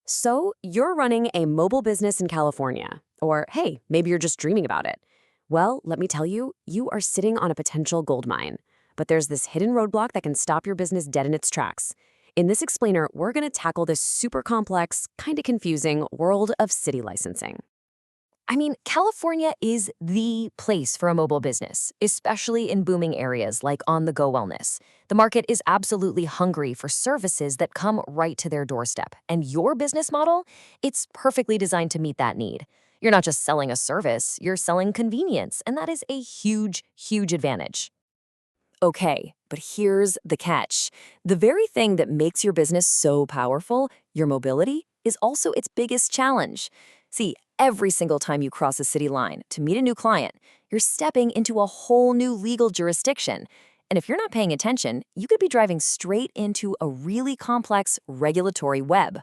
So, you're running a mobile business in California, or hey, maybe you're just dreaming about it. Well, let me tell you, you are sitting on a potential gold mine. But there's this hidden roadblock that can stop your business dead in its tracks. In this explainer, we're going to tackle this super complex, kind of confusing world of city licensing. California is the place for a mobile business, especially in booming areas like on-the-go wellness. The market is absolutely hungry for services that come right to their doorstep. And your business model, it's perfectly designed to meet that need. You're not just selling a service, you're selling convenience, and that is a huge, huge advantage. Okay, but here's the catch. The very thing that makes your business so powerful, your mobility, is also its biggest challenge. See, every single time you cross a city line to meet a new client, you're stepping into a whole new legal jurisdiction. And if you're not paying attention, you could be driving straight into a really complex regulatory web.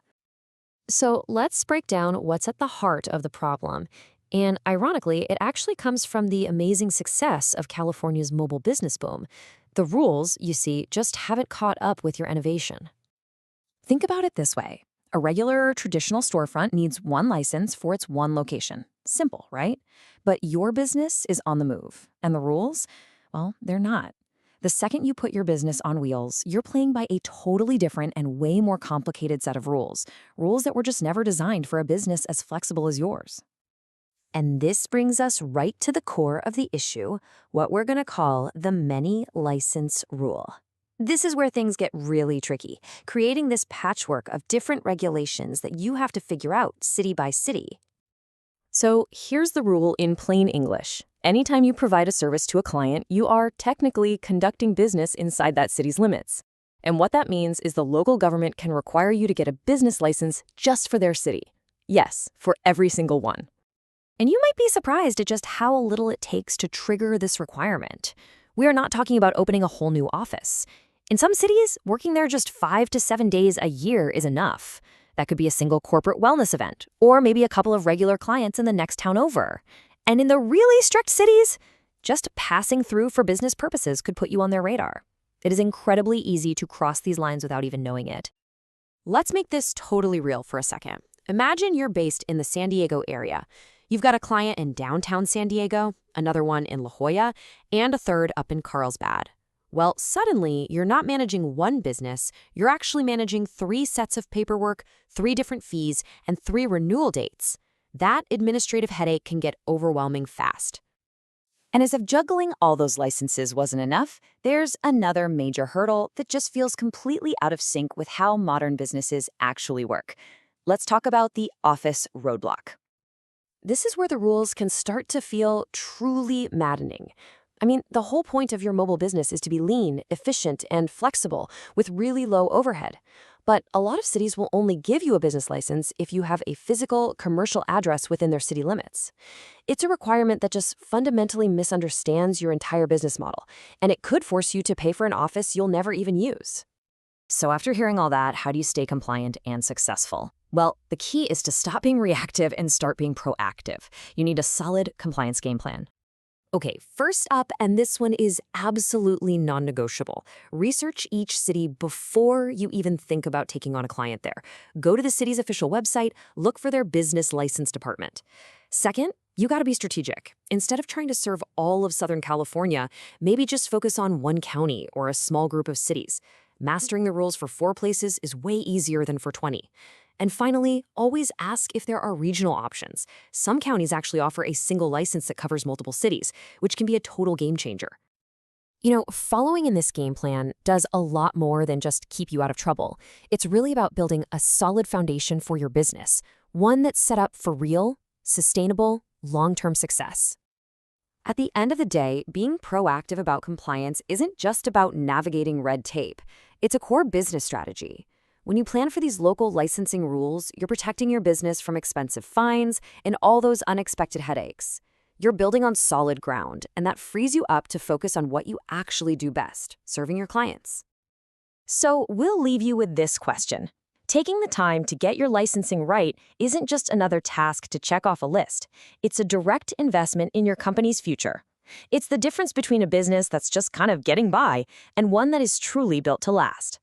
So, let's break down what's at the heart of the problem. And ironically, it actually comes from the amazing success of California's mobile business boom. The rules, you see, just haven't caught up with your innovation. Think about it this way. A regular traditional storefront needs one license for its one location. Simple, right? But your business is on the move. And the rules? Well, they're not. The second you put your business on wheels, you're playing by a totally different and way more complicated set of rules. Rules that were just never designed for a business as flexible as yours. And this brings us right to the core of the issue, what we're going to call the many license rule. This is where things get really tricky, creating this patchwork of different regulations that you have to figure out city by city. So here's the rule in plain English. Anytime you provide a service to a client, you are technically conducting business inside that city's limits. And what that means is the local government can require you to get a business license just for their city. Yes, for every single one. And you might be surprised at just how little it takes to trigger this requirement. We are not talking about opening a whole new office. In some cities, working there just 5 to 7 days a year is enough. That could be a single corporate wellness event, or maybe a couple of regular clients in the next town over. And in the really strict cities, just passing through for business purposes could put you on their radar. It is incredibly easy to cross these lines without even knowing it. Let's make this totally real for a second. Imagine you're based in the San Diego area. You've got a client in downtown San Diego, another one in La Jolla, and a third up in Carlsbad. Well, suddenly, you're not managing one business, you're actually managing 3 sets of paperwork, 3 different fees, and 3 renewal dates. That administrative headache can get overwhelming fast. And as if juggling all those licenses wasn't enough, there's another major hurdle that just feels completely out of sync with how modern businesses actually work. Let's talk about the office roadblock. This is where the rules can start to feel truly maddening. The whole point of your mobile business is to be lean, efficient, and flexible with really low overhead. But a lot of cities will only give you a business license if you have a physical, commercial address within their city limits. It's a requirement that just fundamentally misunderstands your entire business model, and it could force you to pay for an office you'll never even use. So after hearing all that, how do you stay compliant and successful? Well, the key is to stop being reactive and start being proactive. You need a solid compliance game plan. Okay, first up, and this one is absolutely non-negotiable. Research each city before you even think about taking on a client there. Go to the city's official website, look for their business license department. Second, you gotta be strategic. Instead of trying to serve all of Southern California, maybe just focus on one county or a small group of cities. Mastering the rules for 4 places is way easier than for 20. And finally, always ask if there are regional options. Some counties actually offer a single license that covers multiple cities, which can be a total game changer. Following in this game plan does a lot more than just keep you out of trouble. It's really about building a solid foundation for your business, one that's set up for real, sustainable, long-term success. At the end of the day, being proactive about compliance isn't just about navigating red tape. It's a core business strategy. When you plan for these local licensing rules, you're protecting your business from expensive fines and all those unexpected headaches. You're building on solid ground, and that frees you up to focus on what you actually do best, serving your clients. So we'll leave you with this question. Taking the time to get your licensing right isn't just another task to check off a list. It's a direct investment in your company's future. It's the difference between a business that's just kind of getting by and one that is truly built to last.